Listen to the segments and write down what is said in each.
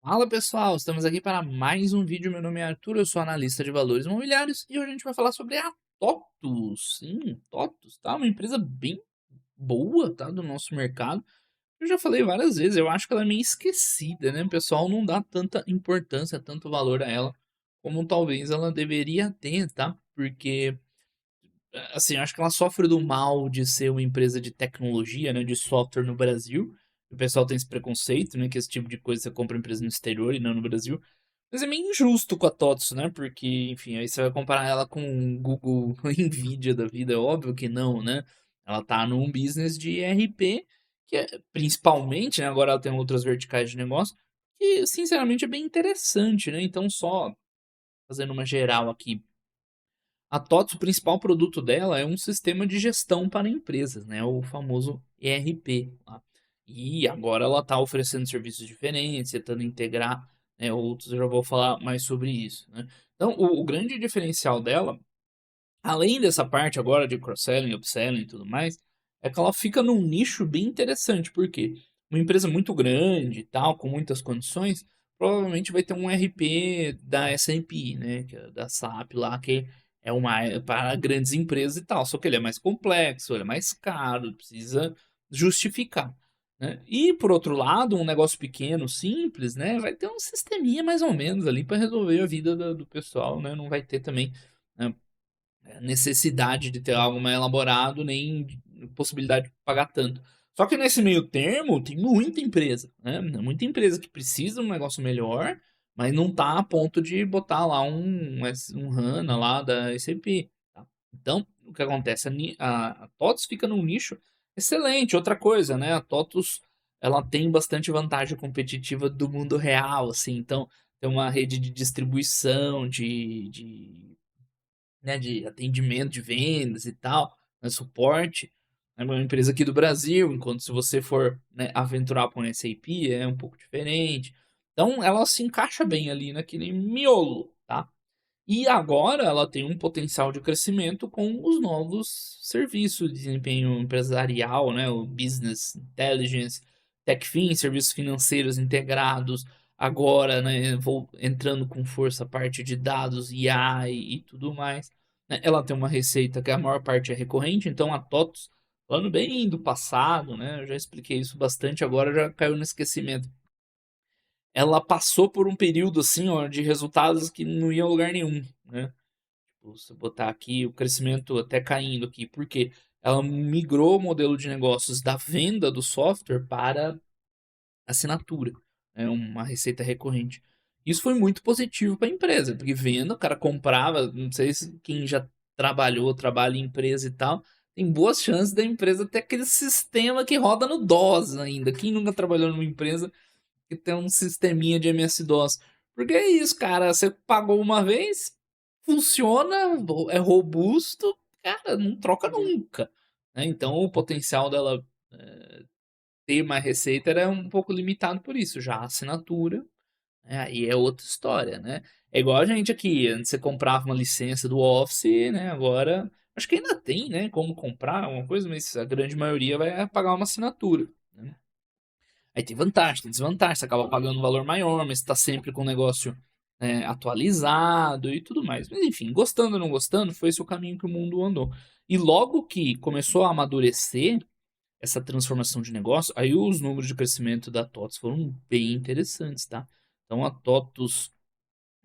Fala pessoal, estamos aqui para mais um vídeo. Meu nome é Arthur, eu sou analista de valores imobiliários e hoje a gente vai falar sobre a TOTUS. Sim, TOTUS, tá? Uma empresa bem boa, tá? Do nosso mercado. Eu já falei várias vezes, eu acho que ela é meio esquecida, né? O pessoal não dá tanta importância, tanto valor a ela como talvez ela deveria ter, tá? Porque, assim, eu acho que ela sofre do mal de ser uma empresa de tecnologia, né? De software no Brasil. O pessoal tem esse preconceito, né? Que esse tipo de coisa você compra empresa no exterior e não no Brasil. Mas é meio injusto com a TOTS, né, porque, enfim, aí você vai comparar ela com o Google, Nvidia da vida, é óbvio que não, né. Ela tá num business de ERP, que é principalmente, né, agora ela tem outras verticais de negócio, que sinceramente é bem interessante, né. Então só fazendo uma geral aqui, a TOTS, o principal produto dela é um sistema de gestão para empresas, né, o famoso ERP, tá. E agora ela está oferecendo serviços diferentes, tentando integrar, né, outros, eu já vou falar mais sobre isso, né. Então o grande diferencial dela, além dessa parte agora de cross-selling, upselling e tudo mais, é que ela fica num nicho bem interessante, porque uma empresa muito grande e tal, com muitas condições, provavelmente vai ter um RP da SAP, né, que é da SAP lá, que é uma para grandes empresas e tal, só que ele é mais complexo, ele é mais caro, precisa justificar, né. E por outro lado, um negócio pequeno, simples, né, vai ter um sisteminha mais ou menos ali para resolver a vida do pessoal, né, não vai ter também, né, necessidade de ter algo mais elaborado, nem possibilidade de pagar tanto. Só que nesse meio termo tem muita empresa, né, muita empresa que precisa de um negócio melhor, mas não tá a ponto de botar lá um HANA lá da SAP, tá. Então, o que acontece, a TOTUS fica num nicho excelente. Outra coisa, né, a TOTUS, ela tem bastante vantagem competitiva do mundo real, assim, então tem uma rede de distribuição, de atendimento de vendas e tal, né, suporte, é uma empresa aqui do Brasil, enquanto se você for, né, aventurar para um SAP é um pouco diferente. Então ela se encaixa bem ali naquele miolo, tá. E agora ela tem um potencial de crescimento com os novos serviços de desempenho empresarial, né, o Business Intelligence, Techfin, serviços financeiros integrados, agora, né, vou entrando com força a parte de dados, IA e tudo mais, né. Ela tem uma receita que a maior parte é recorrente, então a TOTUS, falando bem do passado, né, eu já expliquei isso bastante, agora já caiu no esquecimento. Ela passou por um período, assim, ó, de resultados que não ia a lugar nenhum, né. Tipo, se eu botar aqui o crescimento até caindo aqui, porque ela migrou o modelo de negócios da venda do software para assinatura, né, uma receita recorrente. Isso foi muito positivo para a empresa, porque venda, o cara comprava, não sei se quem já trabalhou, trabalha em empresa e tal, tem boas chances da empresa ter aquele sistema que roda no DOS ainda. Quem nunca trabalhou numa empresa que tem um sisteminha de MS-DOS? Porque é isso, cara, você pagou uma vez, funciona, é robusto, cara, não troca nunca, né. Então o potencial dela, ter mais receita era um pouco limitado por isso, já a assinatura, né, aí é outra história, né. É igual a gente aqui, antes você comprava uma licença do Office, né, agora acho que ainda tem, né, como comprar alguma coisa, mas a grande maioria vai pagar uma assinatura, né. Aí tem vantagem, tem desvantagem, você acaba pagando um valor maior, mas está sempre com o negócio, atualizado e tudo mais. Mas enfim, gostando ou não gostando, foi esse o caminho que o mundo andou. E logo que começou a amadurecer essa transformação de negócio, aí os números de crescimento da TOTUS foram bem interessantes, tá. Então a TOTUS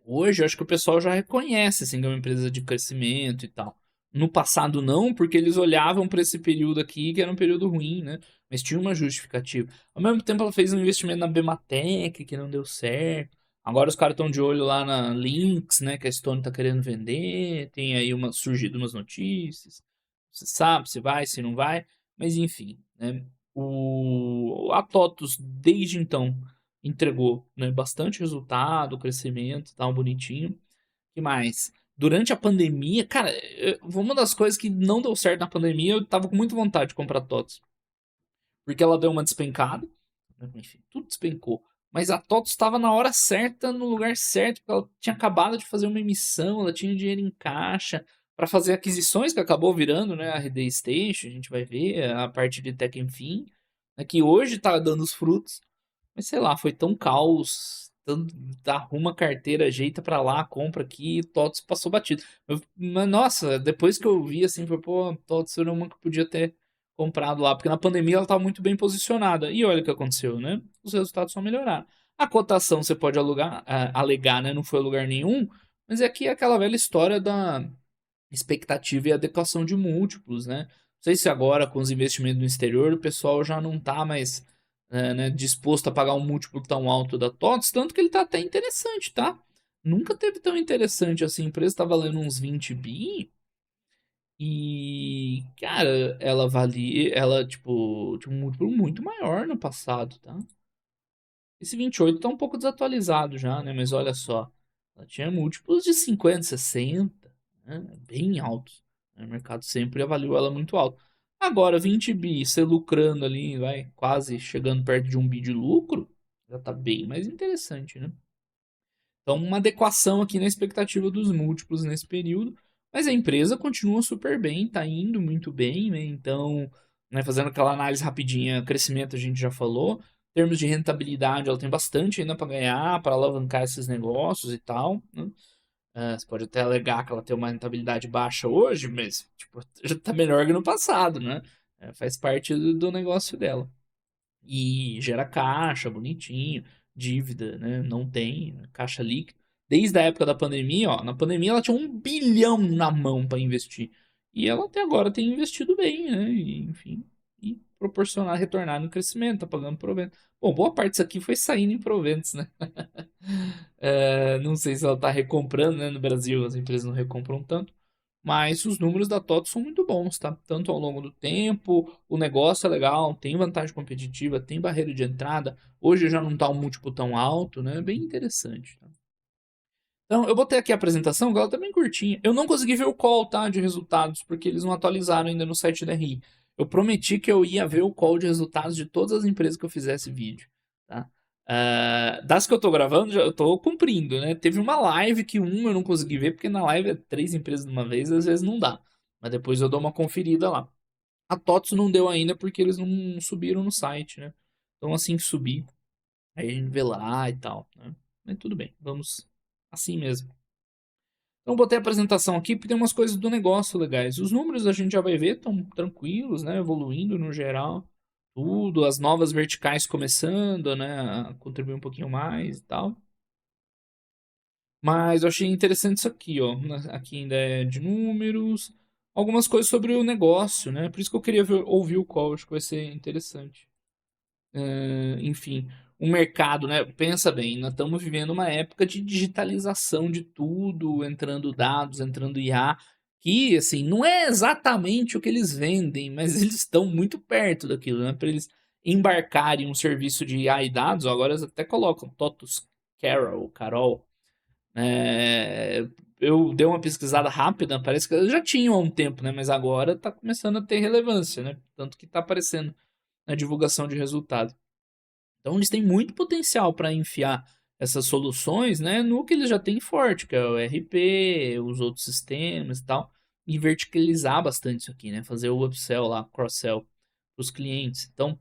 hoje, eu acho que o pessoal já reconhece, assim, que é uma empresa de crescimento e tal. No passado não, porque eles olhavam para esse período aqui, que era um período ruim, né, mas tinha uma justificativa. Ao mesmo tempo ela fez um investimento na Bematec, que não deu certo. Agora os caras estão de olho lá na Lynx, né, que a Stone tá querendo vender, tem aí surgido umas notícias. Você sabe se vai, se não vai, mas enfim, né. A TOTUS desde então entregou, né, bastante resultado, crescimento, tal, bonitinho. Que mais? Durante a pandemia, cara, foi uma das coisas que não deu certo na pandemia, eu estava com muita vontade de comprar TOTS, porque ela deu uma despencada, né, enfim, tudo despencou. Mas a TOTS estava na hora certa, no lugar certo, porque ela tinha acabado de fazer uma emissão, ela tinha dinheiro em caixa para fazer aquisições, que acabou virando, né, a RD Station, a gente vai ver, a parte de Tech Enfim, né, que hoje está dando os frutos. Mas sei lá, foi tão caos, tanto arruma a carteira, ajeita pra lá, compra aqui, TOTVS passou batido. Mas nossa, depois que eu vi assim, foi pô, TOTVS era uma que podia ter comprado lá, porque na pandemia ela estava muito bem posicionada. E olha o que aconteceu, né? Os resultados só melhoraram. A cotação você pode alegar, né? Não foi a lugar nenhum, mas é que aquela velha história da expectativa e adequação de múltiplos, né? Não sei se agora, com os investimentos no exterior, o pessoal já não tá mais né, disposto a pagar um múltiplo tão alto da TOTS, tanto que ele tá até interessante, tá? Nunca teve tão interessante assim. A empresa tá valendo uns 20 bi e, cara, ela, tipo, tinha um múltiplo muito maior no passado, tá? Esse 28 tá um pouco desatualizado já, né? Mas olha só, ela tinha múltiplos de 50, 60, né? Bem altos. Né? O mercado sempre avaliou ela muito alto. Agora, 20 bi, você lucrando ali, vai quase chegando perto de 1 bi de lucro, já tá bem mais interessante, né? Então, uma adequação aqui na expectativa dos múltiplos nesse período. Mas a empresa continua super bem, tá indo muito bem, né? Então, né, fazendo aquela análise rapidinha, crescimento a gente já falou. Em termos de rentabilidade, ela tem bastante ainda para ganhar, para alavancar esses negócios e tal, né? Você pode até alegar que ela tem uma rentabilidade baixa hoje, mas tipo, já tá melhor que no passado, né? Faz parte do negócio dela. E gera caixa, bonitinho, dívida, né? Não tem caixa líquida. Desde a época da pandemia, ó, na pandemia ela tinha 1 bilhão na mão para investir. E ela até agora tem investido bem, né? E, enfim, e proporcionar, retornar no crescimento, tá pagando provento. Bom, boa parte disso aqui foi saindo em proventos, né? Não sei se ela tá recomprando, né? No Brasil as empresas não recompram tanto. Mas os números da TOTO são muito bons, tá? Tanto ao longo do tempo, o negócio é legal, tem vantagem competitiva, tem barreira de entrada. Hoje já não tá um múltiplo tão alto, né? Bem interessante, tá? Então, eu botei aqui a apresentação, que ela tá bem curtinha. Eu não consegui ver o call, tá? De resultados, porque eles não atualizaram ainda no site da RI. Eu prometi que eu ia ver o call de resultados de todas as empresas que eu fizesse vídeo, tá? Das que eu tô gravando, eu tô cumprindo, né? Teve uma live que eu não consegui ver, porque na live é 3 empresas de uma vez, às vezes não dá. Mas depois eu dou uma conferida lá. A TOTS não deu ainda porque eles não subiram no site, né? Então assim que subir, aí a gente vê lá e tal, né? Mas tudo bem, vamos assim mesmo. Então botei a apresentação aqui porque tem umas coisas do negócio legais. Os números a gente já vai ver, estão tranquilos, né? Evoluindo no geral. Tudo, as novas verticais começando, né? A contribuir um pouquinho mais e tal. Mas eu achei interessante isso aqui, ó. Aqui ainda é de números. Algumas coisas sobre o negócio, né? Por isso que eu queria ouvir o call, acho que vai ser interessante. Enfim, o mercado, né? Pensa bem, nós estamos vivendo uma época de digitalização de tudo, entrando dados, entrando IA, que assim, não é exatamente o que eles vendem, mas eles estão muito perto daquilo, né? Para eles embarcarem um serviço de IA e dados, ó, agora eles até colocam TOTUS Carol. É, eu dei uma pesquisada rápida, parece que eles já tinham há um tempo, né? Mas agora está começando a ter relevância, né? Tanto que está aparecendo na divulgação de resultado. Então eles têm muito potencial para enfiar essas soluções, né, no que eles já têm forte, que é o RP, os outros sistemas e tal, e verticalizar bastante isso aqui, né, fazer o upsell lá, cross-sell para os clientes. Então,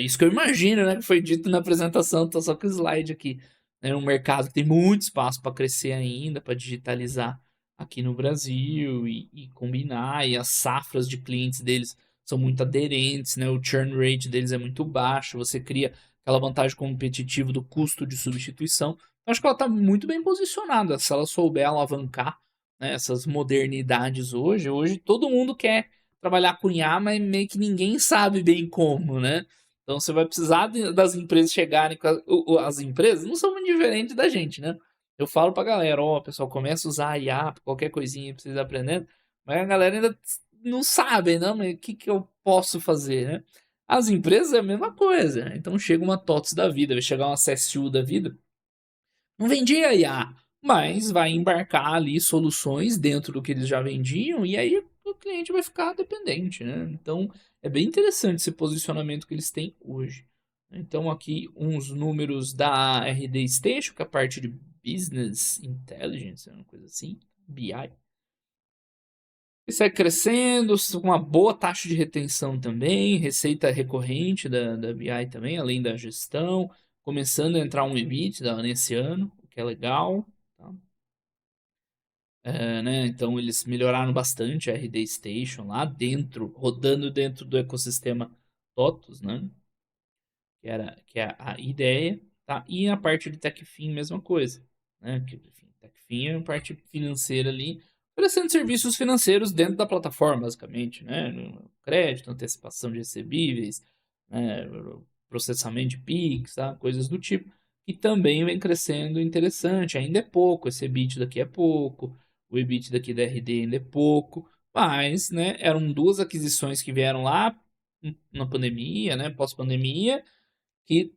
isso que eu imagino, né, que foi dito na apresentação, tô só com o slide aqui. É um mercado que tem muito espaço para crescer ainda, para digitalizar aqui no Brasil e combinar, e as safras de clientes deles são muito aderentes, né? O churn rate deles é muito baixo, você cria aquela vantagem competitiva do custo de substituição. Eu acho que ela está muito bem posicionada, se ela souber alavancar, né, essas modernidades hoje. Hoje todo mundo quer trabalhar com IA, mas meio que ninguém sabe bem como, né? Então você vai precisar das empresas chegarem com as empresas não são muito diferentes da gente, né? Eu falo pra galera, ó, pessoal, começa a usar a IA, qualquer coisinha pra vocês aprenderem, mas a galera ainda não sabe, não, mas o que, que eu posso fazer, né? As empresas é a mesma coisa, né? Então chega uma TOTS da vida, vai chegar uma CSU da vida, não vendia IA, mas vai embarcar ali soluções dentro do que eles já vendiam e aí o cliente vai ficar dependente, né? Então é bem interessante esse posicionamento que eles têm hoje. Então aqui uns números da RD Station, que é a parte de Business Intelligence, uma coisa assim, BI. E segue crescendo, com uma boa taxa de retenção também, receita recorrente da BI também, além da gestão, começando a entrar um EBITDA nesse ano, o que é legal, tá? Né, então eles melhoraram bastante a RD Station lá dentro, rodando dentro do ecossistema TOTUS, né? Que é a ideia, tá? E a parte de Techfin, mesma coisa, né? Que, enfim, Techfin é a parte financeira ali, oferecendo serviços financeiros dentro da plataforma, basicamente, né? Crédito, antecipação de recebíveis, né? Processamento de Pix, tá? Coisas do tipo, que também vem crescendo interessante. Ainda é pouco, esse EBIT daqui é pouco, o EBIT daqui da RD ainda é pouco, mas, né, eram duas aquisições que vieram lá na pandemia, né? Pós-pandemia, que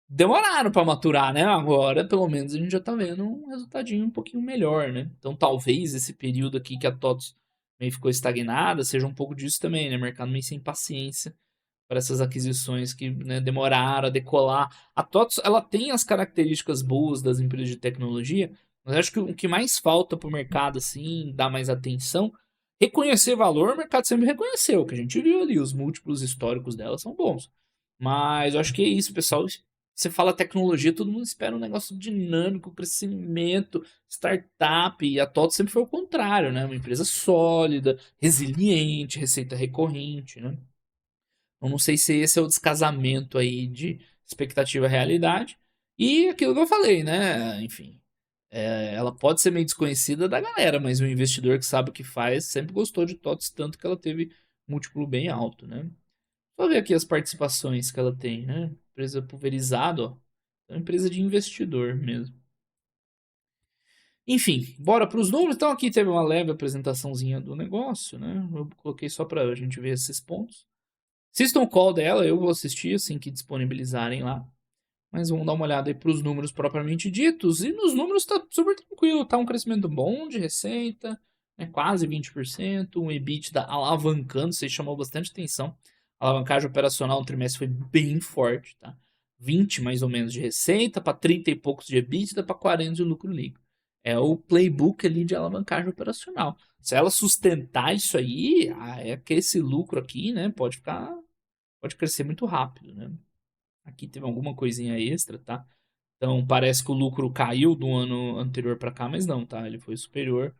demoraram para maturar, né? Agora, pelo menos, a gente já tá vendo um resultadinho um pouquinho melhor, né? Então, talvez esse período aqui que a TOTS meio ficou estagnada seja um pouco disso também, né? O mercado meio sem paciência para essas aquisições que, né, demoraram a decolar. A TOTS, ela tem as características boas das empresas de tecnologia, mas acho que o que mais falta para o mercado, assim, dar mais atenção, reconhecer valor, o mercado sempre reconheceu, o que a gente viu ali, os múltiplos históricos dela são bons. Mas eu acho que é isso, pessoal. Você fala tecnologia, todo mundo espera um negócio dinâmico, crescimento, startup, e a TOTS sempre foi o contrário, né? Uma empresa sólida, resiliente, receita recorrente, né? Eu não sei se esse é o descasamento aí de expectativa e realidade. E aquilo que eu falei, né? Enfim, ela pode ser meio desconhecida da galera, mas o investidor que sabe o que faz sempre gostou de TOTS, tanto que ela teve múltiplo bem alto, né? Vou ver aqui as participações que ela tem, né? Empresa pulverizada, ó. É uma empresa de investidor mesmo. Enfim, bora para os números. Então aqui teve uma leve apresentaçãozinha do negócio, né? Eu coloquei só para a gente ver esses pontos. Assistam o call dela, eu vou assistir assim que disponibilizarem lá. Mas vamos dar uma olhada aí para os números propriamente ditos. E nos números tá super tranquilo, tá um crescimento bom de receita, né, quase 20%, um EBITDA alavancando, isso aí chamou bastante atenção. A alavancagem operacional no trimestre foi bem forte, tá? 20 mais ou menos de receita, para 30 e poucos de EBITDA, para 40 de lucro líquido. É o playbook ali de alavancagem operacional. Se ela sustentar isso aí, é que esse lucro aqui, né, pode crescer muito rápido, né? Aqui teve alguma coisinha extra, tá? Então parece que o lucro caiu do ano anterior para cá, mas não, tá? Ele foi superior.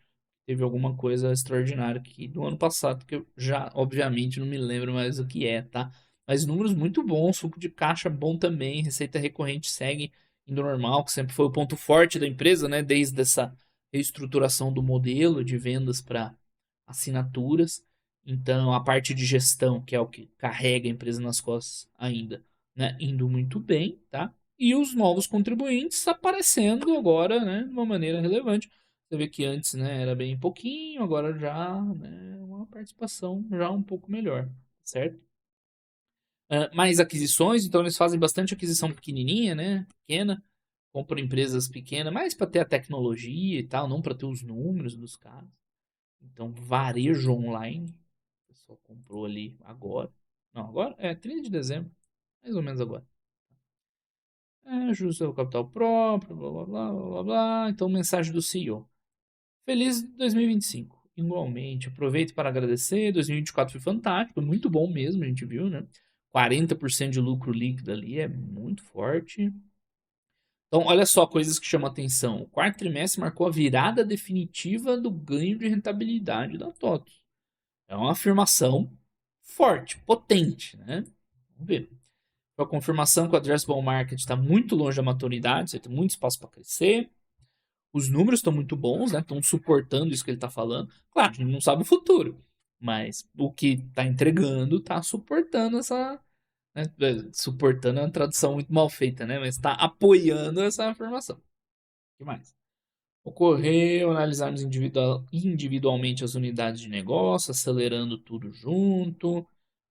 Teve alguma coisa extraordinária aqui do ano passado, que eu já, obviamente, não me lembro mais o que é, tá? Mas números muito bons, fluxo de caixa bom também, receita recorrente segue indo normal, que sempre foi o ponto forte da empresa, né? Desde essa reestruturação do modelo de vendas para assinaturas. Então, a parte de gestão, que é o que carrega a empresa nas costas ainda, né? Indo muito bem, tá? E os novos contribuintes aparecendo agora, né? De uma maneira relevante. Você vê que antes, né, era bem pouquinho, agora já, né, uma participação já um pouco melhor, certo? Mais aquisições, então eles fazem bastante aquisição pequenininha, né, pequena, compram empresas pequenas, mais para ter a tecnologia e tal, não para ter os números dos caras. Então, varejo online, o pessoal comprou ali agora. Não, agora é 30 de dezembro, mais ou menos agora. Justo o capital próprio, blá blá blá blá blá blá. Então, mensagem do CEO. Feliz 2025. Igualmente, aproveito para agradecer. 2024 foi fantástico, foi muito bom mesmo, a gente viu, né? 40% de lucro líquido ali é muito forte. Então, olha só coisas que chamam atenção. O quarto trimestre marcou a virada definitiva do ganho de rentabilidade da TOTOS. É uma afirmação forte, potente, né? Vamos ver. A confirmação que o addressable market está muito longe da maturidade, você tem muito espaço para crescer. Os números estão muito bons, né? Estão suportando isso que ele está falando. Claro, a gente não sabe o futuro, mas o que está entregando está suportando essa. Né? Suportando é uma tradução muito mal feita, né? Mas está apoiando essa afirmação. O que mais? Ocorreu, analisarmos individualmente as unidades de negócio, acelerando tudo junto,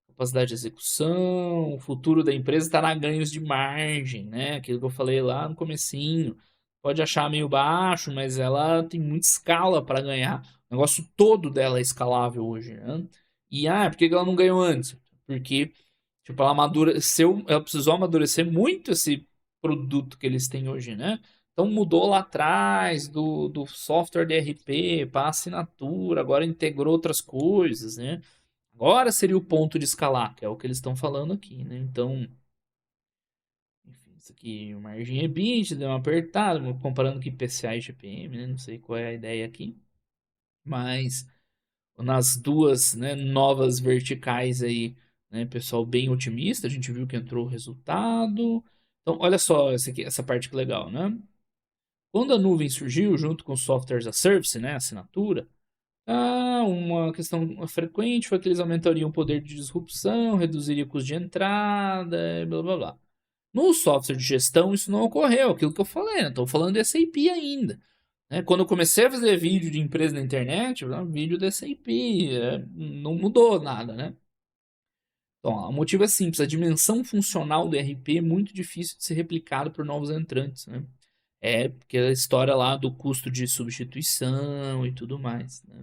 capacidade de execução, o futuro da empresa estará ganhos de margem, né? Aquilo que eu falei lá no comecinho. Pode achar meio baixo, mas ela tem muita escala para ganhar. O negócio todo dela é escalável hoje, né? E por que ela não ganhou antes? Porque tipo, ela amadureceu, ela precisou amadurecer muito esse produto que eles têm hoje, né? Então mudou lá atrás do software DRP para assinatura, agora integrou outras coisas, né? Agora seria o ponto de escalar, que é o que eles estão falando aqui, né? Então, enfim, Isso aqui, margem EBITDA, deu uma apertada, comparando com IPCA e GPM, né? Não sei qual é a ideia aqui. Mas nas duas, né, novas verticais aí, né, pessoal bem otimista, a gente viu que entrou o resultado. Então, olha só essa parte que legal, né? Quando a nuvem surgiu, junto com softwares as a service, né, assinatura, uma questão frequente foi que eles aumentariam o poder de disrupção, reduziriam o custo de entrada, blá blá blá. No software de gestão, isso não ocorreu, aquilo que eu falei, né? Estou falando de SAP ainda. Né? Quando eu comecei a fazer vídeo de empresa na internet, vídeo da SAP, não mudou nada, né? Então, o motivo é simples, a dimensão funcional do ERP é muito difícil de ser replicado por novos entrantes, né? É porque a história lá do custo de substituição e tudo mais, né?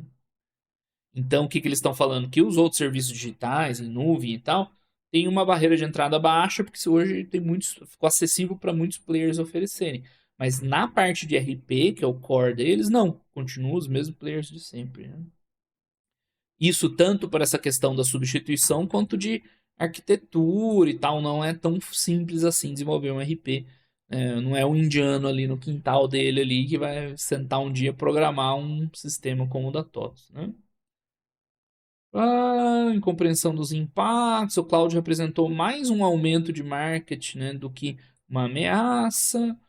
Então, o que eles estão falando? Que os outros serviços digitais, em nuvem e tal, tem uma barreira de entrada baixa, porque hoje tem muitos, ficou acessível para muitos players oferecerem. Mas na parte de RP, que é o core deles, não. Continuam os mesmos players de sempre. Né? Isso tanto para essa questão da substituição, quanto de arquitetura e tal. Não é tão simples assim desenvolver um RP. Não é um indiano ali no quintal dele ali que vai sentar um dia programar um sistema como o da TOTS. Né? Incompreensão dos impactos. O cloud representou mais um aumento de market, né, do que uma ameaça.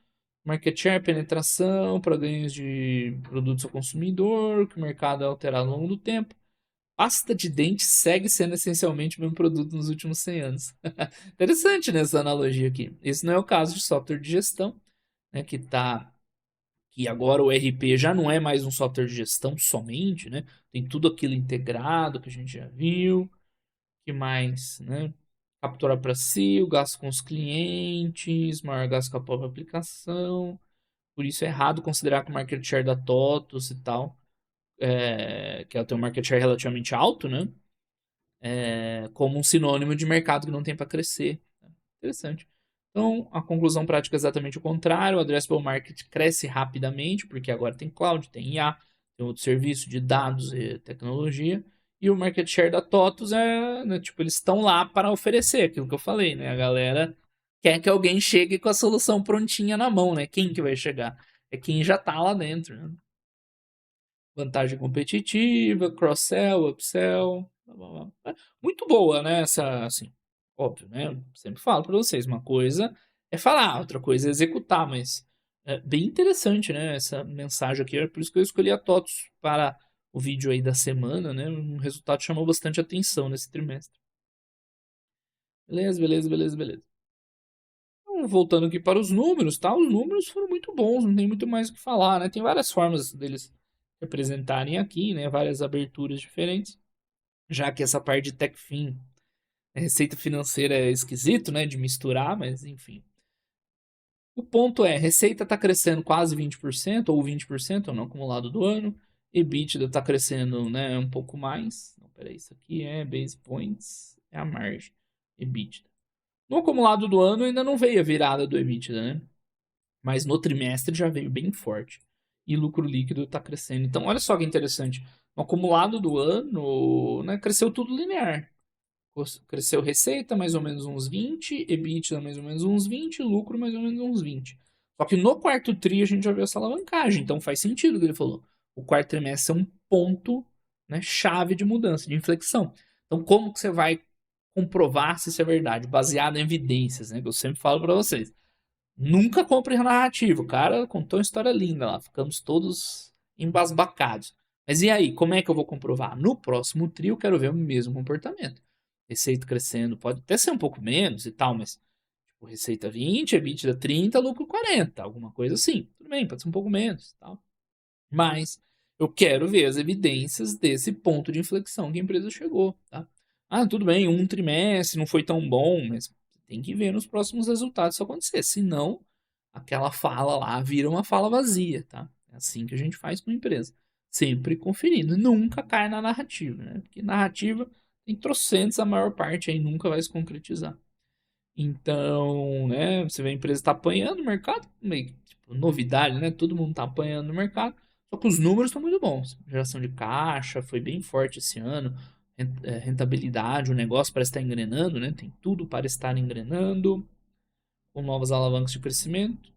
Market share, penetração para ganhos de produtos ao consumidor, que o mercado é alterado ao longo do tempo. Pasta de dente segue sendo essencialmente o mesmo produto nos últimos 100 anos. Interessante nessa analogia aqui. Esse não é o caso de software de gestão, né, que agora o RP já não é mais um software de gestão somente, né? Tem tudo aquilo integrado que a gente já viu. Que mais, né? Capturar para si, o gasto com os clientes, maior gasto com a própria aplicação. Por isso é errado considerar que o market share da TOTUS e tal, que ela tem um market share relativamente alto, né? Como um sinônimo de mercado que não tem para crescer. Interessante. Então, a conclusão prática é exatamente o contrário. O addressable market cresce rapidamente, porque agora tem cloud, tem IA, tem outro serviço de dados e tecnologia. E o market share da TOTUS né, tipo, eles estão lá para oferecer aquilo que eu falei, né? A galera quer que alguém chegue com a solução prontinha na mão, né? Quem que vai chegar? É quem já está lá dentro, né? Vantagem competitiva, cross-sell, upsell. Blá, blá, blá. Muito boa, né? Essa, assim, óbvio, né? Eu sempre falo para vocês, uma coisa é falar, outra coisa é executar, mas é bem interessante, né? Essa mensagem aqui, é por isso que eu escolhi a TOTUS para o vídeo aí da semana, né? Um resultado que chamou bastante atenção nesse trimestre. Beleza, beleza, beleza, beleza. Então, voltando aqui para os números, tá? Os números foram muito bons, não tem muito mais o que falar, né? Tem várias formas deles representarem aqui, né? Várias aberturas diferentes. Já que essa parte de TechFin, receita financeira é esquisito, né? De misturar, mas enfim. O ponto é, receita está crescendo quase 20%, ou 20% no acumulado do ano. EBITDA está crescendo, né, um pouco mais. Não, peraí, isso aqui é base points, é a margem. EBITDA. No acumulado do ano ainda não veio a virada do EBITDA, né? Mas no trimestre já veio bem forte. E lucro líquido está crescendo. Então, olha só que interessante. No acumulado do ano, né, cresceu tudo linear. Cresceu receita mais ou menos uns 20, EBITDA mais ou menos uns 20, lucro mais ou menos uns 20. Só que no quarto tri a gente já viu essa alavancagem, então faz sentido o que ele falou. O quarto trimestre é um ponto, né, chave de mudança, de inflexão. Então como que você vai comprovar se isso é verdade? Baseado em evidências, né, que eu sempre falo para vocês. Nunca compre narrativa. O cara contou uma história linda lá. Ficamos todos embasbacados. Mas e aí, como é que eu vou comprovar? No próximo trio, eu quero ver o mesmo comportamento. Receita crescendo, pode até ser um pouco menos e tal, mas tipo, receita 20, EBITDA 30, lucro 40, alguma coisa assim. Tudo bem, pode ser um pouco menos e tal. Mas eu quero ver as evidências desse ponto de inflexão que a empresa chegou, tá? Tudo bem, um trimestre não foi tão bom, mas tem que ver nos próximos resultados isso acontecer. Senão, aquela fala lá vira uma fala vazia, tá? É assim que a gente faz com a empresa. Sempre conferindo. Nunca cai na narrativa, né? Porque narrativa tem trocentos, a maior parte aí nunca vai se concretizar. Então, né, você vê a empresa está apanhando o mercado, meio tipo, novidade, né? Todo mundo está apanhando no mercado, só que os números estão muito bons. Geração de caixa foi bem forte esse ano, rentabilidade, o negócio parece estar engrenando, né? Tem tudo para estar engrenando. com novas alavancas de crescimento.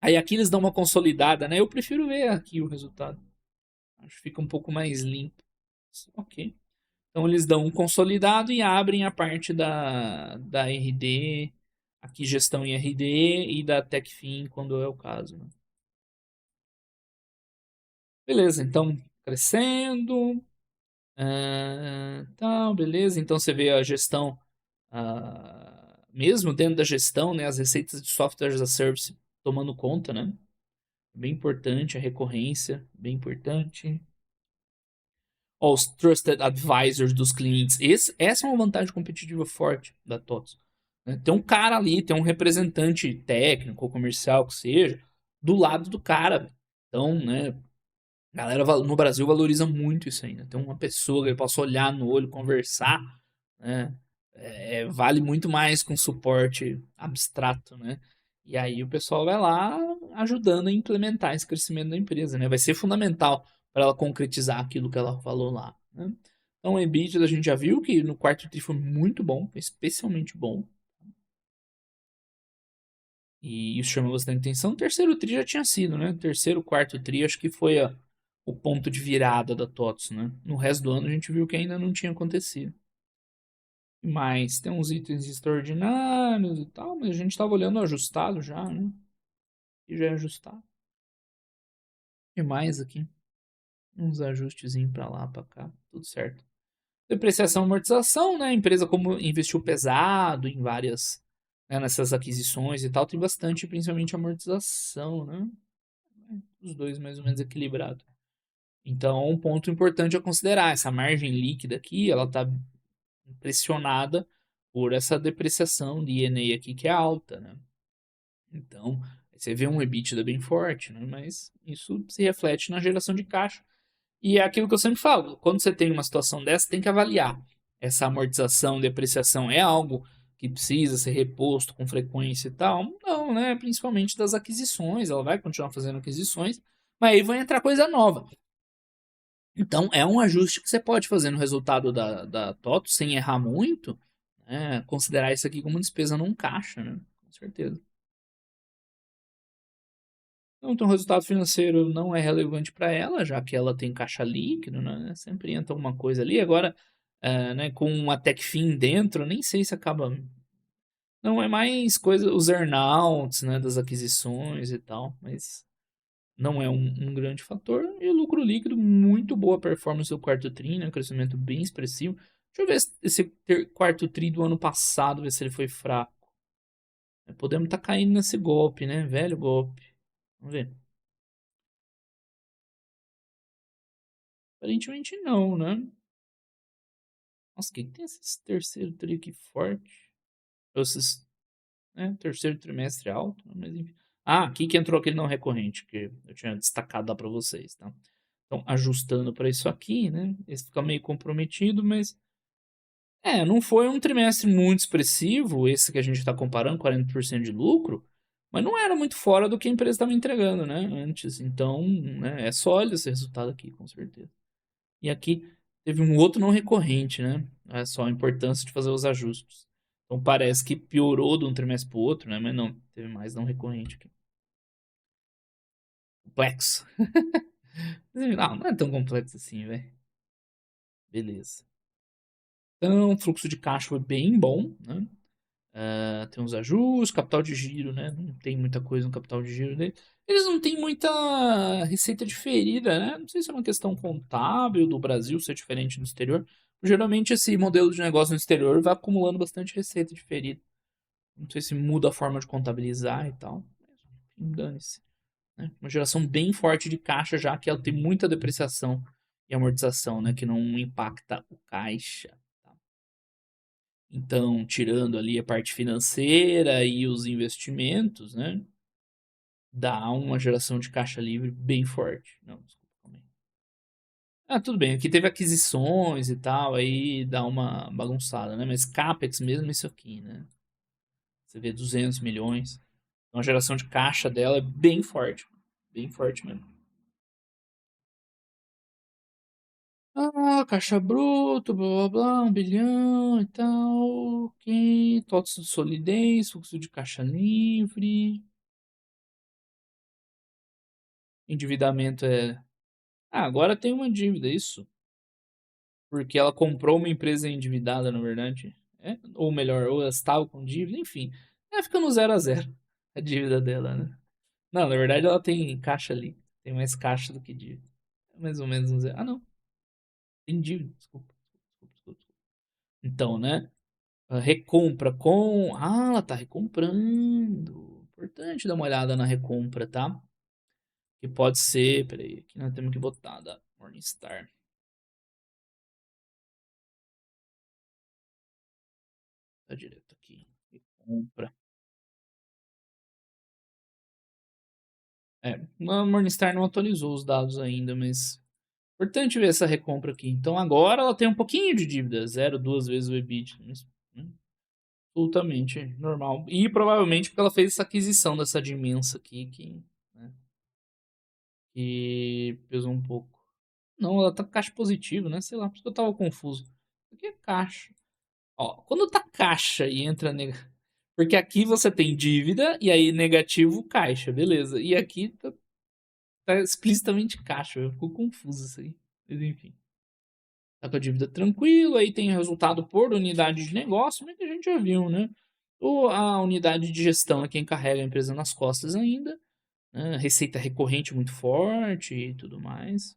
Aí aqui eles dão uma consolidada, né? Eu prefiro ver aqui o resultado. Acho que fica um pouco mais limpo. Ok. Então eles dão um consolidado e abrem a parte da RD, aqui gestão em RD e da Techfin quando é o caso. Né? Beleza, então crescendo. Tá, beleza. Então você vê a gestão, mesmo dentro da gestão, né, as receitas de software as a service tomando conta, né? Bem importante, a recorrência, bem importante. Ó, os Trusted Advisors dos clientes. Essa é uma vantagem competitiva forte da TOTS. Né? Tem um cara ali, tem um representante técnico ou comercial que seja, do lado do cara. Então, né, a galera no Brasil valoriza muito isso ainda. Tem uma pessoa que ele possa olhar no olho, conversar, né? Vale muito mais que um suporte abstrato, né? E aí o pessoal vai lá ajudando a implementar esse crescimento da empresa, né? Vai ser fundamental para ela concretizar aquilo que ela falou lá, né? Então o EBITDA a gente já viu que no quarto tri foi muito bom, foi especialmente bom. E isso chamou bastante atenção. O terceiro tri já tinha sido, né? Terceiro, quarto tri, acho que foi o ponto de virada da TOTS, né? No resto do ano a gente viu que ainda não tinha acontecido. Mas tem uns itens extraordinários e tal, mas a gente estava olhando ajustado já, né? E já é ajustado. E mais aqui. Uns ajustezinhos pra lá, pra cá. Tudo certo. Depreciação e amortização, né? A empresa como investiu pesado em várias, né, nessas aquisições e tal, tem bastante, principalmente amortização, né? Os dois mais ou menos equilibrados. Então, um ponto importante a considerar, essa margem líquida aqui, ela está pressionada por essa depreciação de E&A aqui que é alta, né? Então, você vê um EBITDA bem forte, né? Mas isso se reflete na geração de caixa. E é aquilo que eu sempre falo, quando você tem uma situação dessa, tem que avaliar. Essa amortização, depreciação é algo que precisa ser reposto com frequência e tal? Não, né? Principalmente das aquisições, ela vai continuar fazendo aquisições, mas aí vai entrar coisa nova. Então, é um ajuste que você pode fazer no resultado da TOTO sem errar muito, né? Considerar isso aqui como despesa não caixa, né? Com certeza. Então, o resultado financeiro não é relevante para ela, já que ela tem caixa líquido, né? Sempre entra alguma coisa ali. Agora, né, com uma Techfin dentro, nem sei se acaba. Não, é mais coisa, os earnouts, né, das aquisições e tal, mas não é um grande fator. E o lucro líquido, muito boa performance do quarto tri, né? Um crescimento bem expressivo. Deixa eu ver esse quarto tri do ano passado, ver se ele foi fraco. Podemos estar caindo nesse golpe, né? Velho golpe. Vamos ver. Aparentemente não, né? Nossa, o que tem esse terceiro tri aqui forte? Esses, né? Terceiro trimestre alto, mas enfim. Ah, aqui que entrou aquele não recorrente, que eu tinha destacado lá para vocês, tá? Então, ajustando para isso aqui, né? Esse fica meio comprometido, mas não foi um trimestre muito expressivo, esse que a gente está comparando, 40% de lucro, mas não era muito fora do que a empresa estava entregando, né? Antes. Então, né, é sólido esse resultado aqui, com certeza. E aqui teve um outro não recorrente, né? É só a importância de fazer os ajustes. Então parece que piorou de um trimestre para o outro, né? Mas não, teve mais não recorrente aqui. Complexo. Não é tão complexo assim, velho. Beleza. Então, o fluxo de caixa foi bem bom, né? Tem uns ajustes, capital de giro, né? Não tem muita coisa no capital de giro dele. Eles não têm muita receita diferida, né? Não sei se é uma questão contábil do Brasil ser diferente do exterior. Geralmente esse modelo de negócio no exterior vai acumulando bastante receita diferida. Não sei se muda a forma de contabilizar e tal. Dane-se. Né? Uma geração bem forte de caixa, já que ela tem muita depreciação e amortização, né? Que não impacta o caixa. Então, tirando ali a parte financeira e os investimentos, né? Dá uma geração de caixa livre bem forte. Não, desculpa. Tudo bem. Aqui teve aquisições e tal, aí dá uma bagunçada, né? Mas CAPEX mesmo isso aqui, né? Você vê 200 milhões. Então, a geração de caixa dela é bem forte. Bem forte mesmo. Ah, caixa bruto, blá blá blá, 1 bilhão e tal. Ok. TOTS de solidez, fluxo de caixa livre. Endividamento é. Ah, agora tem uma dívida, isso. Porque ela comprou uma empresa endividada, na verdade. É? Ou melhor, ou ela estava com dívida, enfim. Fica no 0 a 0 a dívida dela, né? Não, na verdade ela tem caixa ali. Tem mais caixa do que dívida. É mais ou menos um zero. Ah, não. Tem dívida. Desculpa. Então, né? A recompra com. Ah, ela tá recomprando. Importante dar uma olhada na recompra, tá? Que pode ser. Peraí, aqui nós temos que botar da Morningstar. Tá direto aqui. Recompra. A Morningstar não atualizou os dados ainda, mas. Importante ver essa recompra aqui. Então agora ela tem um pouquinho de dívida. 0,2 vezes o EBIT. Né? Absolutamente normal. E provavelmente porque ela fez essa aquisição dessa Dimensa aqui, né, que pesou um pouco. Não, ela tá com caixa positivo, né? Sei lá, por isso que eu tava confuso. Aqui é caixa. Ó, quando tá caixa e entra porque aqui você tem dívida e aí negativo caixa, beleza. E aqui tá explicitamente caixa. Ficou confuso isso aí. Mas enfim. Tá com a dívida tranquilo, aí tem resultado por unidade de negócio, mas que a gente já viu, né? Ou a unidade de gestão é quem carrega a empresa nas costas ainda, né? Receita recorrente muito forte e tudo mais.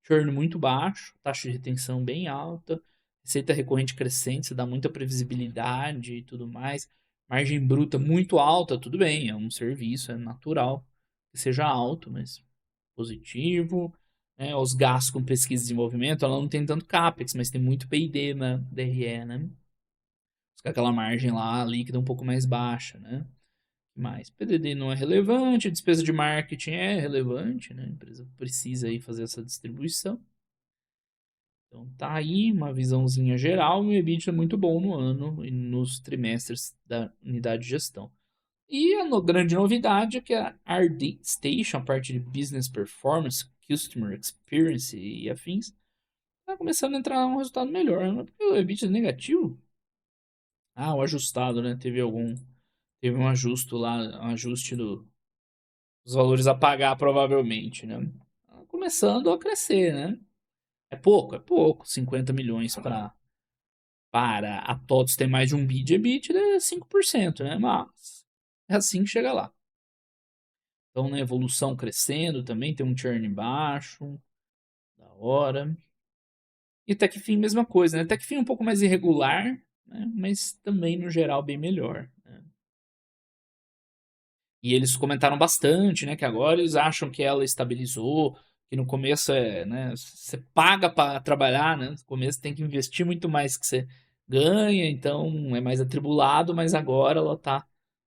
Churn muito baixo, taxa de retenção bem alta, receita recorrente crescente, isso dá muita previsibilidade e tudo mais. Margem bruta muito alta, tudo bem, é um serviço, é natural que seja alto, mas positivo. Né? Os gastos com pesquisa e desenvolvimento, ela não tem tanto CAPEX, mas tem muito P&D na DRE, né? Com aquela margem lá líquida um pouco mais baixa, né? Mas PDD não é relevante, despesa de marketing é relevante, né? A empresa precisa aí fazer essa distribuição. Então tá aí uma visãozinha geral, o EBITDA é muito bom no ano e nos trimestres da unidade de gestão. E a grande novidade é que a RD Station, a parte de Business Performance, Customer Experience e afins, tá começando a entrar um resultado melhor. Né? Porque o EBITDA é negativo. Ah, o ajustado, né? Teve um ajuste lá, um ajuste dos valores a pagar provavelmente, né? Tá começando a crescer, né? É pouco. 50 milhões para a TOTS ter mais de um bi de EBITDA é 5%, né? Mas é assim que chega lá. Então, né, evolução crescendo também, tem um churn baixo, da hora. E Techfin, mesma coisa, né? Techfin é um pouco mais irregular, né? Mas também, no geral, bem melhor. Né? E eles comentaram bastante, né? Que agora eles acham que ela estabilizou, que no começo né? Você paga para trabalhar, né? No começo tem que investir muito mais que você ganha, então é mais atribulado, mas agora ela tá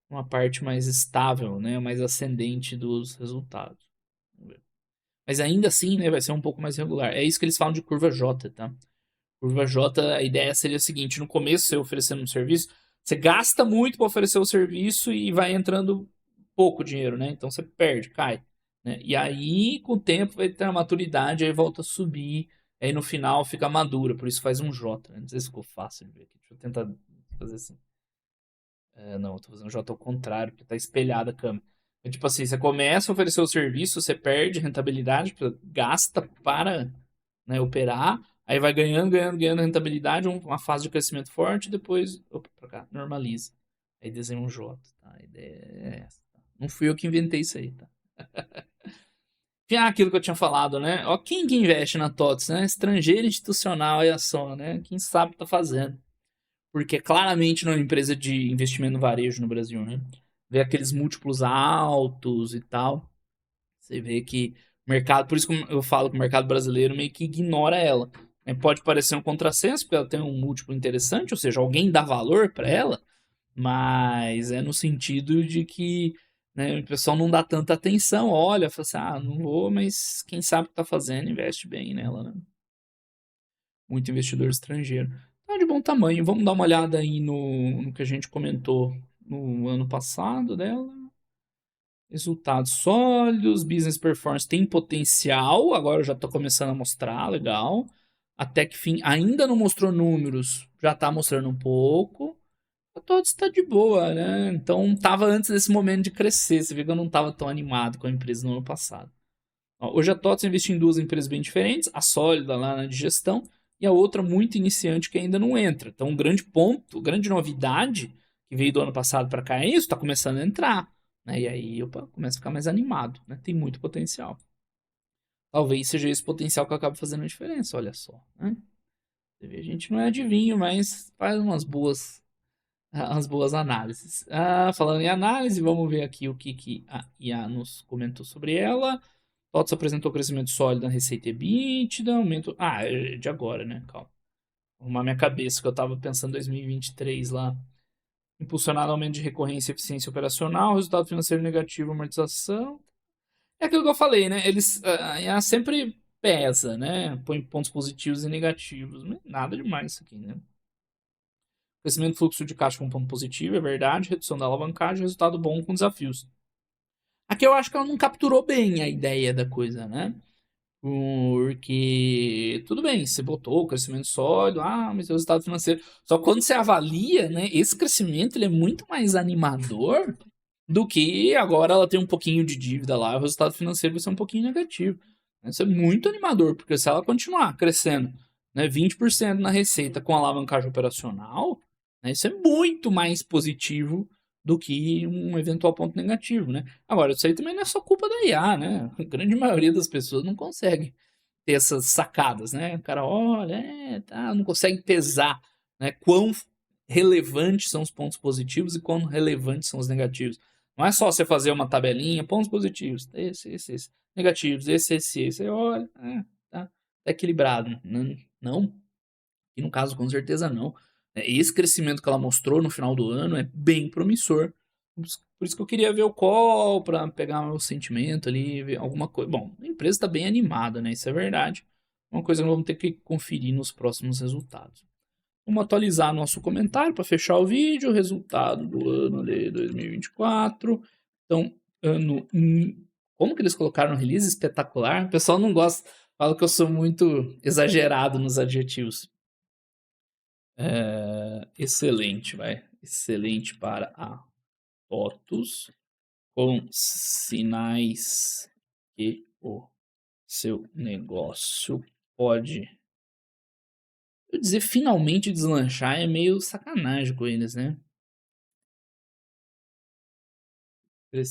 uma parte mais estável, né? Mais ascendente dos resultados. Vamos ver. Mas ainda assim, né, vai ser um pouco mais regular. É isso que eles falam de curva J, tá? Curva J, a ideia seria a seguinte: no começo, você oferecendo um serviço, você gasta muito para oferecer o serviço e vai entrando pouco dinheiro, né? Então você perde, cai. Né? E aí, com o tempo, vai ter a maturidade, aí volta a subir, aí no final fica madura, por isso faz um J. Né? Não sei se ficou fácil de ver aqui. Deixa eu tentar fazer assim. Não, eu tô fazendo J ao contrário, porque tá espelhada a câmera. É tipo assim, você começa a oferecer o serviço, você perde rentabilidade, gasta para, né, operar, aí vai ganhando rentabilidade, uma fase de crescimento forte, depois, opa, pra cá, normaliza. Aí desenha um J, tá? A ideia é essa. Tá? Não fui eu que inventei isso aí, tá? Aquilo que eu tinha falado, né? Ó, quem que investe na TOTS, né? Estrangeiro institucional, olha só, né? Quem sabe o que tá fazendo. Porque claramente não é uma empresa de investimento no varejo no Brasil, né? Vê aqueles múltiplos altos e tal. Você vê que o mercado, por isso que eu falo que o mercado brasileiro meio que ignora ela. Né? Pode parecer um contrassenso, porque ela tem um múltiplo interessante, ou seja, alguém dá valor para ela, mas é no sentido de que, né, o pessoal não dá tanta atenção, olha, fala assim, não vou, mas quem sabe o que tá fazendo, investe bem nela, né? Muito investidor estrangeiro. Tá de bom tamanho. Vamos dar uma olhada aí no que a gente comentou no ano passado dela. Resultados sólidos, business performance tem potencial, agora já tá começando a mostrar, legal. A Techfin ainda não mostrou números, já tá mostrando um pouco. A TOTVS está de boa, né? Então tava antes desse momento de crescer. Você vê que eu não tava tão animado com a empresa no ano passado. Ó, hoje a TOTVS investe em duas empresas bem diferentes, a sólida lá na de gestão e a outra muito iniciante que ainda não entra. Então, um grande ponto, grande novidade que veio do ano passado para cá é isso, está começando a entrar. Né? E aí, opa, começa a ficar mais animado. Né? Tem muito potencial. Talvez seja esse potencial que acaba fazendo a diferença, olha só. Né? Você vê, a gente não é adivinho, mas faz umas boas análises. Falando em análise, vamos ver aqui o que a IA nos comentou sobre ela. TOTS apresentou crescimento sólido na receita EBITDA, aumento. É de agora, né? Calma. Vou arrumar minha cabeça, que eu tava pensando em 2023 lá. Impulsionado aumento de recorrência e eficiência operacional, resultado financeiro negativo, amortização. É aquilo que eu falei, né? A IA sempre pesa, né? Põe pontos positivos e negativos. Nada demais isso aqui, né? Crescimento do fluxo de caixa com um ponto positivo, é verdade. Redução da alavancagem, resultado bom com desafios. Aqui eu acho que ela não capturou bem a ideia da coisa, né? Porque, tudo bem, você botou o crescimento sólido, mas o resultado financeiro. Só que quando você avalia, né, esse crescimento ele é muito mais animador do que agora ela tem um pouquinho de dívida lá, o resultado financeiro vai ser um pouquinho negativo. Isso é muito animador, porque se ela continuar crescendo, né, 20% na receita com alavancagem operacional, né, isso é muito mais positivo do que um eventual ponto negativo, né? Agora, isso aí também não é só culpa da IA, né? A grande maioria das pessoas não consegue ter essas sacadas, né? O cara olha, não consegue pesar, né? Quão relevantes são os pontos positivos e quão relevantes são os negativos. Não é só você fazer uma tabelinha, pontos positivos, esse. Negativos, esse. Aí olha, tá equilibrado. Não, não. E no caso, com certeza não. Esse crescimento que ela mostrou no final do ano é bem promissor. Por isso que eu queria ver o call, para pegar meu sentimento ali, ver alguma coisa. Bom, a empresa está bem animada, né? Isso é verdade. Uma coisa que vamos ter que conferir nos próximos resultados. Vamos atualizar nosso comentário para fechar o vídeo. Resultado do ano de 2024. Então, ano. Como que eles colocaram release espetacular? O pessoal não gosta. Fala que eu sou muito exagerado nos adjetivos. Excelente, vai. Excelente para a TOTVS, com sinais que o seu negócio pode, eu dizer, finalmente deslanchar é meio sacanagem com eles, né? Vou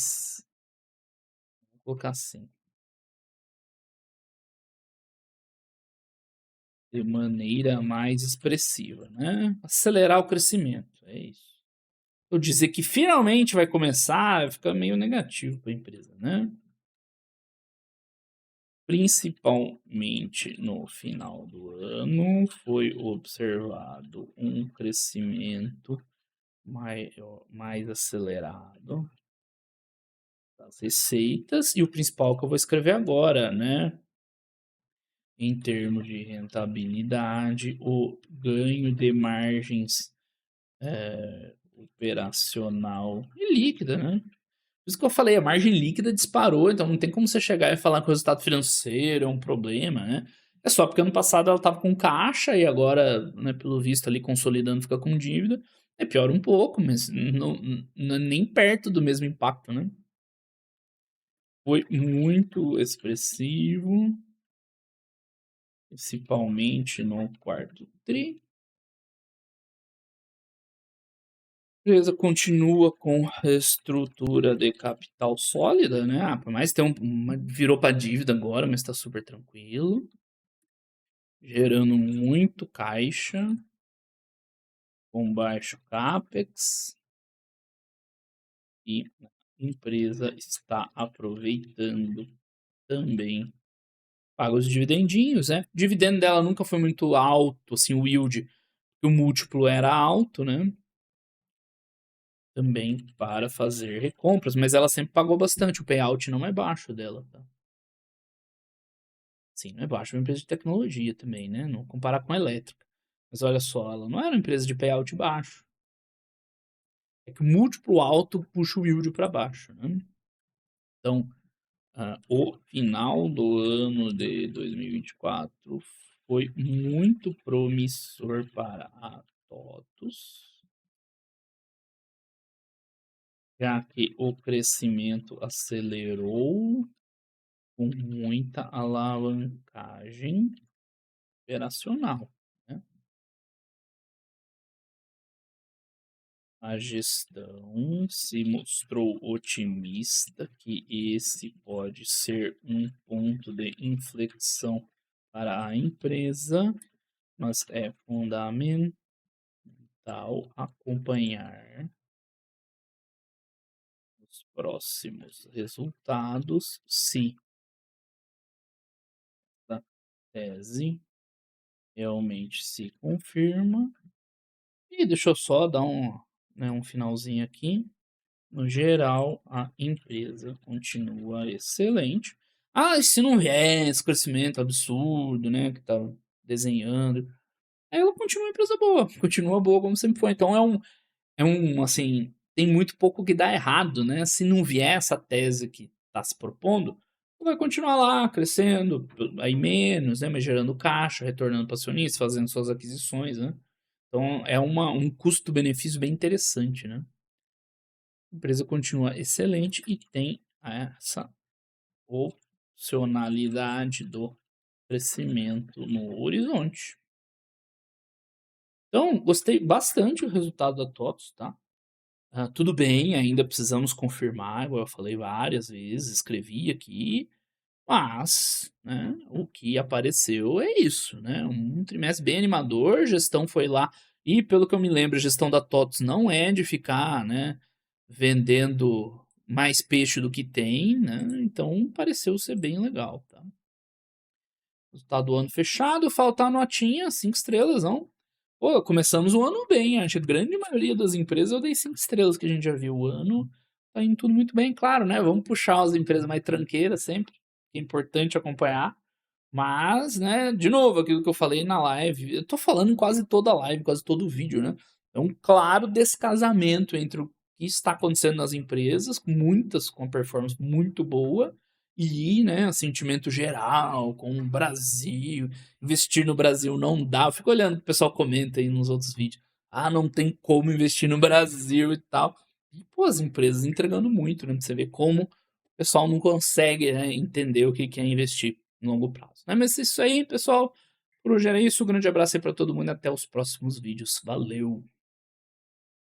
colocar assim, de maneira mais expressiva, né? Acelerar o crescimento, é isso. Eu dizer que finalmente vai começar, fica meio negativo para a empresa, né? Principalmente no final do ano, foi observado um crescimento mais acelerado das receitas, e o principal que eu vou escrever agora, né? Em termos de rentabilidade, o ganho de margens operacional e líquida, né? Por isso que eu falei, a margem líquida disparou, então não tem como você chegar e falar que o resultado financeiro é um problema, né? É só porque ano passado ela estava com caixa e agora, né, pelo visto ali consolidando, fica com dívida. É pior um pouco, mas não é nem perto do mesmo impacto, né? Foi muito expressivo, principalmente no quarto tri. A empresa continua com estrutura de capital sólida, né? Por mais que tenha virou para dívida agora, mas está super tranquilo, gerando muito caixa, com baixo capex, e a empresa está aproveitando também, paga os dividendinhos, né? O dividendo dela nunca foi muito alto, assim, o yield, o múltiplo era alto, né? Também para fazer recompras, mas ela sempre pagou bastante, o payout não é baixo dela, tá? Sim, não é baixo, é uma empresa de tecnologia também, né? Não comparar com a elétrica. Mas olha só, ela não era uma empresa de payout baixo. É que o múltiplo alto puxa o yield para baixo, né? Então, o final do ano de 2024 foi muito promissor para a TOTVS, já que o crescimento acelerou com muita alavancagem operacional, né. A gestão se mostrou otimista que esse pode ser um ponto de inflexão para a empresa, mas é fundamental acompanhar os próximos resultados se a tese realmente se confirma. E deixa eu só dar um finalzinho aqui. No geral, a empresa continua excelente. Ah, e se não vier esse crescimento absurdo, né, que tá desenhando, aí ela continua uma empresa boa, continua boa como sempre foi. Então assim, tem muito pouco que dá errado, né? Se não vier essa tese que está se propondo, vai continuar lá crescendo, aí menos, né, mas gerando caixa, retornando para acionista, fazendo suas aquisições, né? Então é um custo-benefício bem interessante, né? A empresa continua excelente e tem essa opcionalidade do crescimento no horizonte. Então, gostei bastante do resultado da TOTVS, tá? Tudo bem, ainda precisamos confirmar, igual eu falei várias vezes, escrevi aqui, mas, né, o que apareceu é isso, né? Um trimestre bem animador, gestão foi lá, e pelo que eu me lembro, a gestão da TOTVS não é de ficar, né, vendendo mais peixe do que tem, né? Então pareceu ser bem legal, tá? Resultado do ano fechado, faltar notinha, 5 estrelas, não? Pô, começamos o ano bem, acho que a grande maioria das empresas eu dei 5 estrelas que a gente já viu. O ano tá indo tudo muito bem, claro, né? Vamos puxar as empresas mais tranqueiras sempre, que é importante acompanhar. Mas, né, de novo, aquilo que eu falei na live, eu tô falando em quase toda a live, quase todo o vídeo, né? É um claro descasamento entre o que está acontecendo nas empresas, muitas com performance muito boa, e, né, sentimento geral com o Brasil, investir no Brasil não dá. Eu fico olhando, o pessoal comenta aí nos outros vídeos, ah, não tem como investir no Brasil e tal. E, pô, as empresas entregando muito, né? Pra você ver como o pessoal não consegue, né, entender o que que é investir no longo prazo, né? Mas é isso aí, pessoal. Por hoje era isso. Um grande abraço aí pra todo mundo e até os próximos vídeos. Valeu!